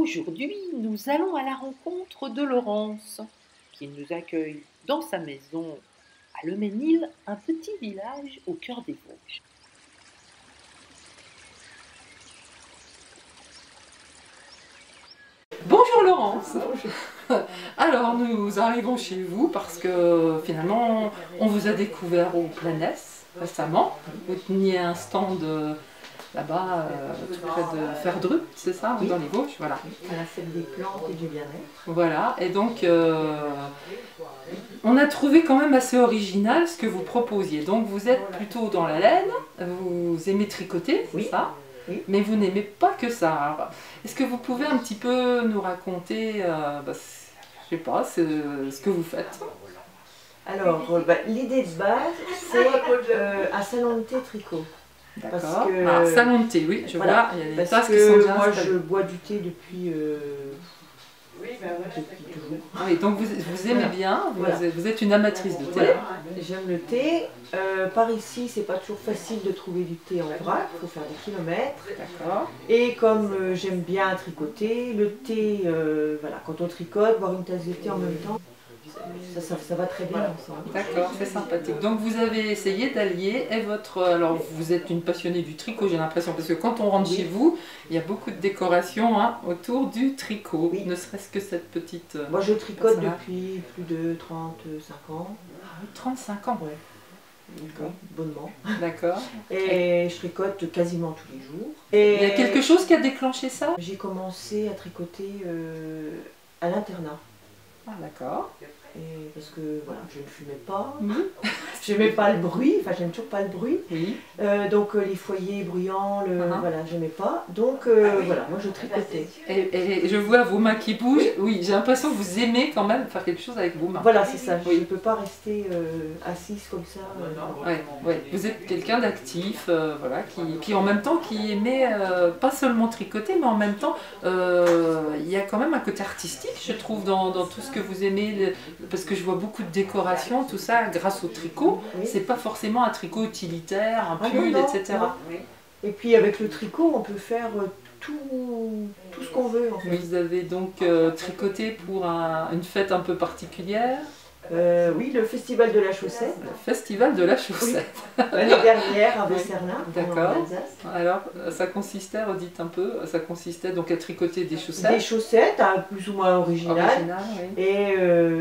Aujourd'hui, nous allons à la rencontre de Laurence, qui nous accueille dans sa maison à Le Mesnil, un petit village au cœur des Vosges. Bonjour Laurence. Alors nous arrivons chez vous parce que finalement on vous a découvert au Planès récemment. Vous teniez un stand là-bas tout près de Ferdrup, c'est ça, Oui. dans les Vosges, voilà. À la fête des plantes et du bien-être. Voilà, et donc on a trouvé quand même assez original ce que vous proposiez. Donc vous êtes plutôt dans la laine, vous aimez tricoter, c'est Oui. ça? Oui. Mais vous n'aimez pas que ça. Alors, est-ce que vous pouvez un petit peu nous raconter, je sais pas, ce que vous faites? Alors, l'idée de base, c'est un salon de thé tricot. Parce D'accord. que- Ah, salon de thé, oui, je Voilà. vois, il y a des Parce tasses qui que sont déjà moi, installées. je bois du thé depuis toujours. Ah oui, donc vous aimez Voilà. bien, Voilà. vous êtes une amatrice de thé. Voilà. J'aime le thé. Par ici, c'est pas toujours facile de trouver du thé en vrac. Il faut faire des kilomètres. D'accord. Et comme j'aime bien tricoter, le thé, voilà, quand on tricote, boire une tasse de thé en même temps, ça va très bien ensemble. D'accord, c'est sympathique. Donc vous avez essayé d'allier et votre... Alors vous êtes une passionnée du tricot, j'ai l'impression, parce que quand on rentre Oui. chez vous, il y a beaucoup de décorations autour du tricot, Oui. ne serait-ce que cette petite... Moi, je tricote personnage. depuis plus de 35 ans. Ah oui, 35 ans. Ouais. Oui, bonnement. D'accord. Et je tricote quasiment tous les jours. Il y a quelque chose qui a déclenché ça? J'ai commencé à tricoter à l'internat. Ah d'accord. Et parce que voilà, je ne fumais pas, Mhm. j'aimais pas le bruit, enfin j'aime toujours pas le bruit. Oui. Donc les foyers bruyants, voilà, j'aimais pas. Donc voilà, moi je tricotais. Et je vois vos mains qui bougent. Oui, j'ai l'impression que vous aimez quand même faire quelque chose avec vos mains. Voilà, c'est ça, je Oui. ne peux pas rester assise comme ça. Ouais, ouais. Vous êtes quelqu'un d'actif, voilà, qui en même temps qui aimait pas seulement tricoter, mais en même temps il y a quand même un côté artistique, je trouve, dans tout ce que vous aimez, parce que je vois beaucoup de décorations, tout ça grâce au tricot. Oui. C'est pas forcément un tricot utilitaire, un Ah, pull, non, etc. non. Et puis avec le tricot, on peut faire tout ce qu'on veut en fait. Vous avez donc tricoté pour une fête un peu particulière, Oui, le festival de la chaussette, le festival de la chaussette. l'année dernière à Oui. Besserlin, D'accord. en Alsace. Alors, ça consistait, redites un peu, ça consistait donc à tricoter des Des chaussettes. chaussettes, plus ou moins originales. Originales, oui.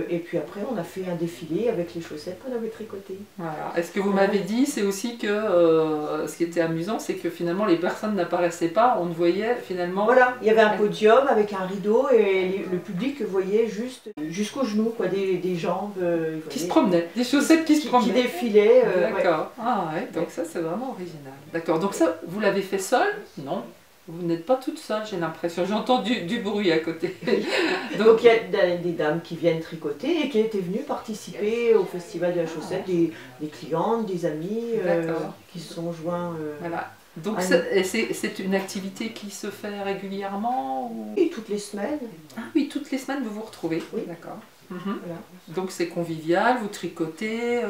Et puis après, on a fait un défilé avec les chaussettes qu'on avait tricotées. Voilà. Et ce que vous m'avez dit, c'est aussi que ce qui était amusant, c'est que finalement les personnes n'apparaissaient pas, on ne voyait finalement. Voilà, il y avait un podium avec un rideau et le public voyait juste jusqu'aux genoux, quoi, des jambes. Qui se promenaient, des chaussettes qui se qui promenaient. défilaient. D'accord. Ah ouais, donc ça c'est vraiment original. D'accord, donc ça, vous l'avez fait seul? Non. Vous n'êtes pas toute seule, j'ai l'impression. J'entends du bruit à côté. Donc il y a des dames qui viennent tricoter et qui étaient venues participer au festival de la chaussette, des clientes, des amis D'accord. qui se sont joints. Voilà. Donc Ah, c'est une activité qui se fait régulièrement ou... Et toutes les semaines. Ah oui, toutes les semaines vous vous retrouvez. Oui. D'accord. Mhm. Voilà. Donc c'est convivial, vous tricotez,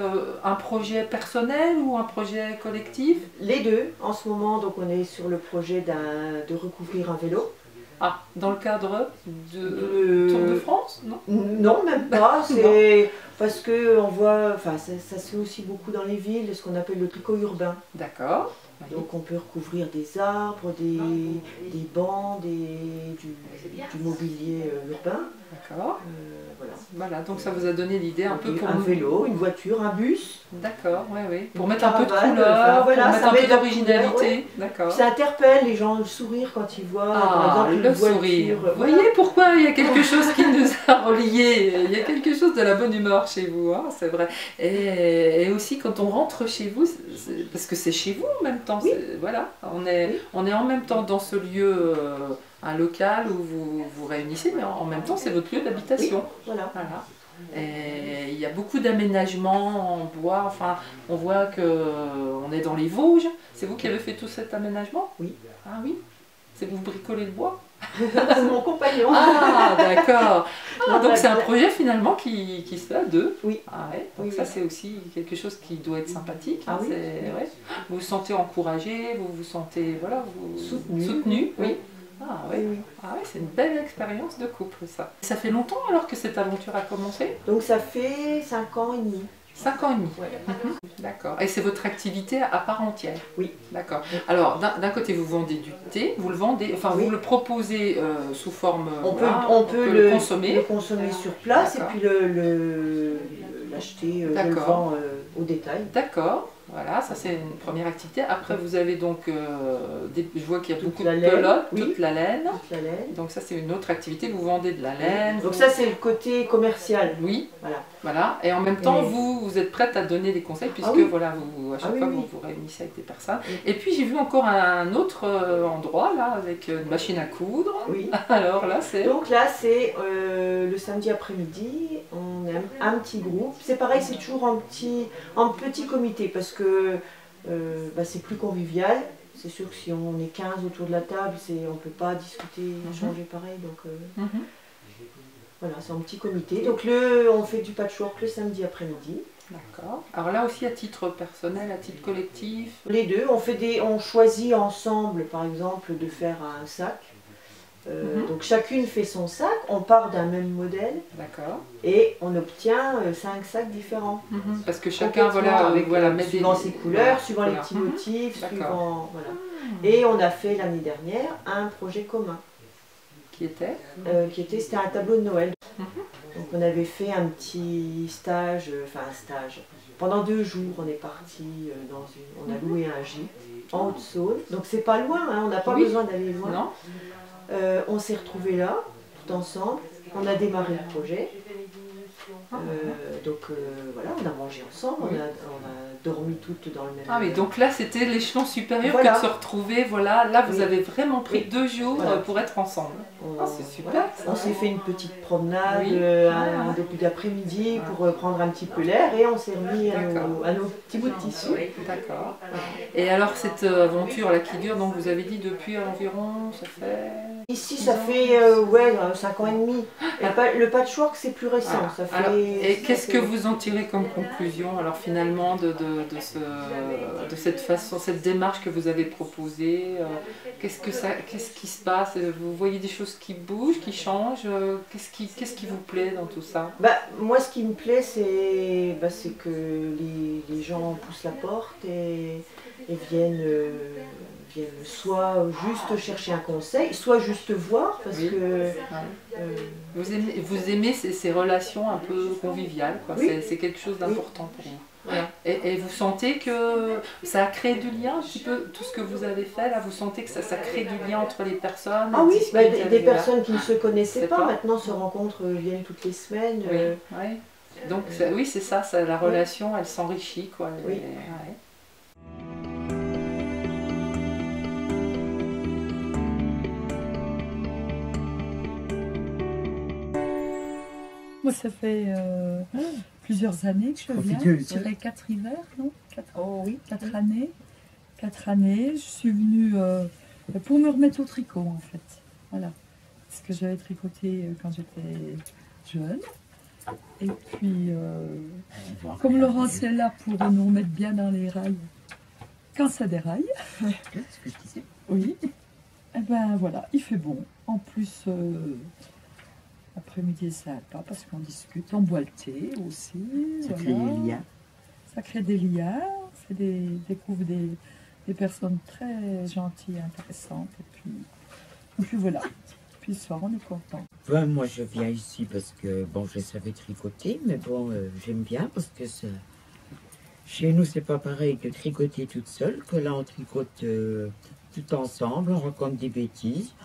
un projet personnel ou un projet collectif? Les deux, en ce moment, donc on est sur le projet de recouvrir un vélo. Ah, dans le cadre de Le- Tour de France, non? Non, même pas. C'est parce que on voit, enfin, ça se fait aussi beaucoup dans les villes, ce qu'on appelle le tricot urbain. D'accord. Oui. Donc on peut recouvrir des arbres, des bancs, du mobilier urbain. D'accord. Voilà. Voilà, donc ça vous a donné l'idée un peu pour... Un vélo, une voiture, un bus. D'accord, oui, oui. Pour Une mettre un peu de caravane, couleur, enfin, voilà, pour mettre ça un met peu de la d'originalité. couleur, ouais. D'accord. Ça interpelle les gens, le sourire quand ils voient, Ah, par exemple, le une voiture. sourire. Vous Voilà. voyez pourquoi il y a quelque chose qui nous a reliés. Il y a quelque chose de la bonne humeur chez vous, hein, c'est vrai. Et aussi quand on rentre chez vous, parce que c'est chez vous en même temps. Oui. Voilà, Oui. on est en même temps dans ce lieu, un local où vous vous réunissez, mais en même temps c'est votre lieu d'habitation. Voilà. Voilà. Et il y a beaucoup d'aménagements en bois, enfin on voit qu'on est dans les Vosges. C'est vous qui avez fait tout cet aménagement? Oui. Ah oui? C'est vous bricolez le bois? C'est mon compagnon. Ah d'accord. Ah, Non, donc c'est un d'accord. projet finalement qui se fait à deux. Oui. Ah ouais, donc Oui, ça oui. c'est aussi quelque chose qui doit être sympathique. Ah oui. Ouais. Vous vous sentez encouragé, vous vous sentez voilà, Soutenu. soutenu, oui. Ah oui, Oui. ah, oui, c'est une belle expérience de couple ça. Ça fait longtemps alors que cette aventure a commencé? Donc ça fait 5 ans et demi. 5 ans et demi. Ouais. D'accord. Et c'est votre activité à part entière? Oui. D'accord. Alors, d'un côté, vous vendez du thé, vous le vendez, enfin, Oui. vous le proposez sous forme. On voilà, peut le consommer. le consommer sur place et puis l'acheter, je le vends au détail. D'accord. Voilà, ça c'est une première activité. Après, vous avez donc, je vois qu'il y a beaucoup de laine, pelotes, oui. toute la laine. Toute la laine. Donc ça c'est une autre activité, vous vendez de la laine. Donc ça c'est le côté commercial. Oui. Voilà. Voilà. Et en même temps, vous êtes prête à donner des conseils puisque oui. voilà, à chaque fois oui. vous vous réunissez avec des personnes. Oui. Et puis j'ai vu encore un autre endroit là avec une machine à coudre. Oui. Alors là c'est... Donc là c'est le samedi après-midi, on est un petit groupe. C'est pareil, c'est toujours en petit comité parce que c'est plus convivial. C'est sûr que si on est 15 autour de la table, on ne peut pas discuter, échanger pareil. Donc voilà, c'est en petit comité. Donc on fait du patchwork le samedi après-midi. D'accord. Alors là aussi à titre personnel, à titre collectif? Les deux, on choisit ensemble par exemple de faire un sac. Donc chacune fait son sac, on part d'un même modèle. D'accord. Et on obtient 5 sacs différents. Parce que chacun suivant ses couleurs, suivant les petits motifs, suivant, voilà. Et on a fait l'année dernière un projet commun. Qui était C'était un tableau de Noël. Donc on avait fait un petit stage, Pendant 2 jours, on est parti on a loué un gîte en Haute-Saône. Donc c'est pas loin, hein, on n'a pas besoin d'aller loin. Non. On s'est retrouvés là, tout ensemble. On a démarré le projet. Voilà, on a mangé ensemble, on a dormi toutes dans le même... Ah oui, donc là c'était l'échelon supérieur voilà. que de se retrouver, voilà, là vous avez vraiment pris 2 jours pour être ensemble. C'est super. Voilà. On s'est fait une petite promenade un début d'après-midi pour prendre un petit peu l'air et on s'est remis à nos petits bouts de tissu. D'accord. Et alors cette aventure là qui dure, donc vous avez dit depuis environ, ça fait... Ici ça fait 5 ans et demi. Le patchwork c'est plus récent. Ça fait, alors, et qu'est-ce que vous en tirez comme conclusion alors finalement de cette façon, cette démarche que vous avez proposée? Qu'est-ce qui se passe? Vous voyez des choses qui bougent, qui changent? Qu'est-ce qui vous plaît dans tout ça? Moi ce qui me plaît c'est que les gens poussent la porte et viennent soit juste chercher un conseil, soit juste voir, parce que... Vous aimez ces relations un peu conviviales, quoi. C'est quelque chose d'important pour vous. Voilà. Et vous sentez que ça a créé du lien un petit peu, tout ce que vous avez fait là, vous sentez que ça crée du lien entre les personnes? Ah oui, des personnes qui ne se connaissaient pas, maintenant se rencontrent, viennent toutes les semaines. Donc oui, c'est ça, la relation, elle s'enrichit, quoi. Oui. Moi, ça fait plusieurs années que je viens. Je dirais 4 hivers, non 4 années. 4 années. Je suis venue pour me remettre au tricot, en fait. Voilà. Parce que j'avais tricoté quand j'étais jeune. Et puis, comme Laurence est là pour nous remettre bien dans les rails, quand ça déraille. Oui. Et ben voilà, il fait bon. En plus... Après-midi, c'est sympa parce qu'on discute, on boit le thé aussi. Ça crée des liens. Ça crée des liens, on découvre des personnes très gentilles, intéressantes. Et puis voilà. Puis le soir, on est content. Moi, je viens ici parce que, je savais tricoter, mais j'aime bien parce que chez nous, c'est pas pareil que tricoter toute seule, que là, on tricote tout ensemble, on raconte des bêtises.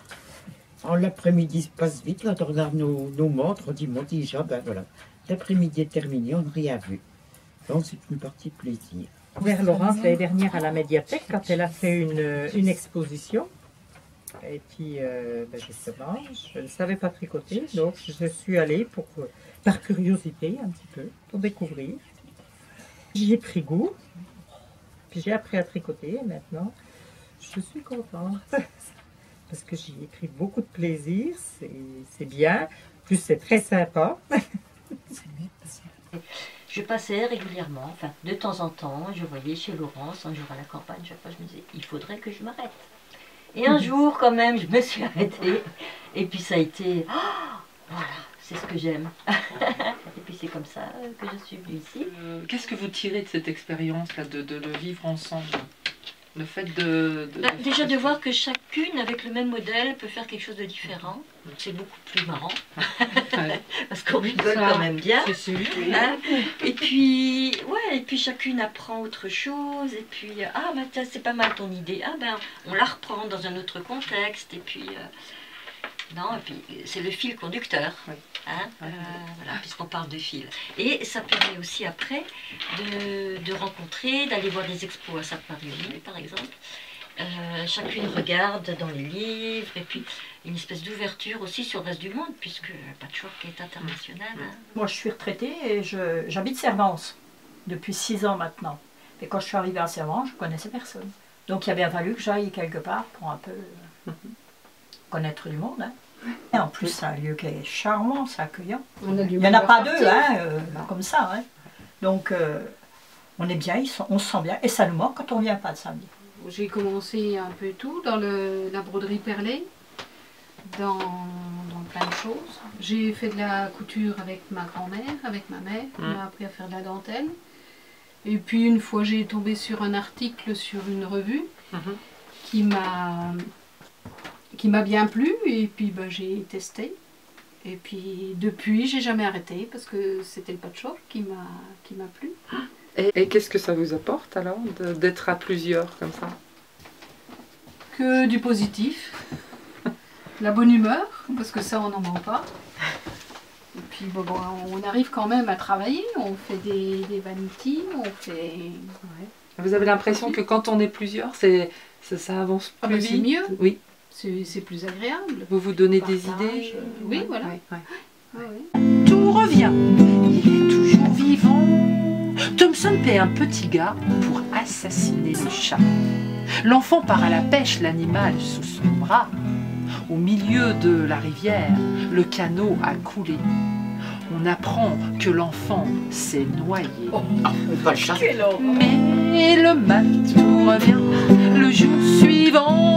L'après-midi se passe vite, quand on regarde nos montres, on dit, déjà, voilà, l'après-midi est terminé, on n'a rien vu. Donc c'est une partie de plaisir. Vers Laurence l'année dernière à la médiathèque, quand elle a fait une exposition. Et puis, justement, je ne savais pas tricoter, donc je suis allée par curiosité un petit peu, pour découvrir. J'y ai pris goût, puis j'ai appris à tricoter, et maintenant, je suis contente. Parce que j'y ai pris beaucoup de plaisir, c'est bien, en plus c'est très sympa. Je passais régulièrement, enfin de temps en temps, je voyais chez Laurence, un jour à la campagne, chaque fois je me disais, il faudrait que je m'arrête. Et un jour, quand même, je me suis arrêtée. Et puis ça a été... Oh, voilà, c'est ce que j'aime. Et puis c'est comme ça que je suis venue ici. Qu'est-ce que vous tirez de cette expérience-là, de le vivre ensemble? Le fait déjà de voir que chacune, avec le même modèle, peut faire quelque chose de différent. C'est beaucoup plus marrant. Parce qu'on rigole quand même bien. Hein, et puis, ouais, et puis chacune apprend autre chose. Et puis, ah, bah, tiens, c'est pas mal ton idée. Ah, ben, on la reprend dans un autre contexte. Et puis, non, et puis c'est le fil conducteur. Hein, voilà, puisqu'on parle de fil. Et ça permet aussi après de rencontrer, d'aller voir des expos à Sainte-Marie-aux-Mines, par exemple. Chacune regarde dans les livres, et puis une espèce d'ouverture aussi sur le reste du monde, puisque le patchwork est international. Hein. Moi, je suis retraitée et j'habite Servance depuis 6 ans maintenant. Et quand je suis arrivée à Servance, je ne connaissais personne. Donc il a bien fallu que j'aille quelque part pour un peu connaître du monde. Hein. Et en plus, c'est un lieu qui est charmant, c'est accueillant. Il n'y en a pas deux, hein, comme ça. Hein. Donc, on est bien, on se sent bien, et ça nous manque quand on ne vient pas le samedi. J'ai commencé un peu tout dans la broderie perlée, dans plein de choses. J'ai fait de la couture avec ma grand-mère, avec ma mère, qui m'a appris à faire de la dentelle. Et puis une fois, j'ai tombé sur un article sur une revue qui m'a bien plu, et puis ben, j'ai testé. Et puis depuis, j'ai jamais arrêté parce que c'était le patchwork qui m'a plu. Et qu'est-ce que ça vous apporte alors d'être à plusieurs comme ça? Que du positif, la bonne humeur, parce que ça on n'en manque pas. Et puis bon, on arrive quand même à travailler, on fait des vanities, on fait... Ouais. Vous avez l'impression que quand on est plusieurs, ça avance plus vite? C'est mieux. Oui. C'est plus agréable. Vous vous donnez des idées? Oui, voilà. Tout revient, il est toujours vivant. Thompson paie un petit gars pour assassiner le chat. L'enfant part à la pêche, l'animal sous son bras. Au milieu de la rivière, le canot a coulé. On apprend que l'enfant s'est noyé. Pas le chat. Mais le matou revient le jour suivant.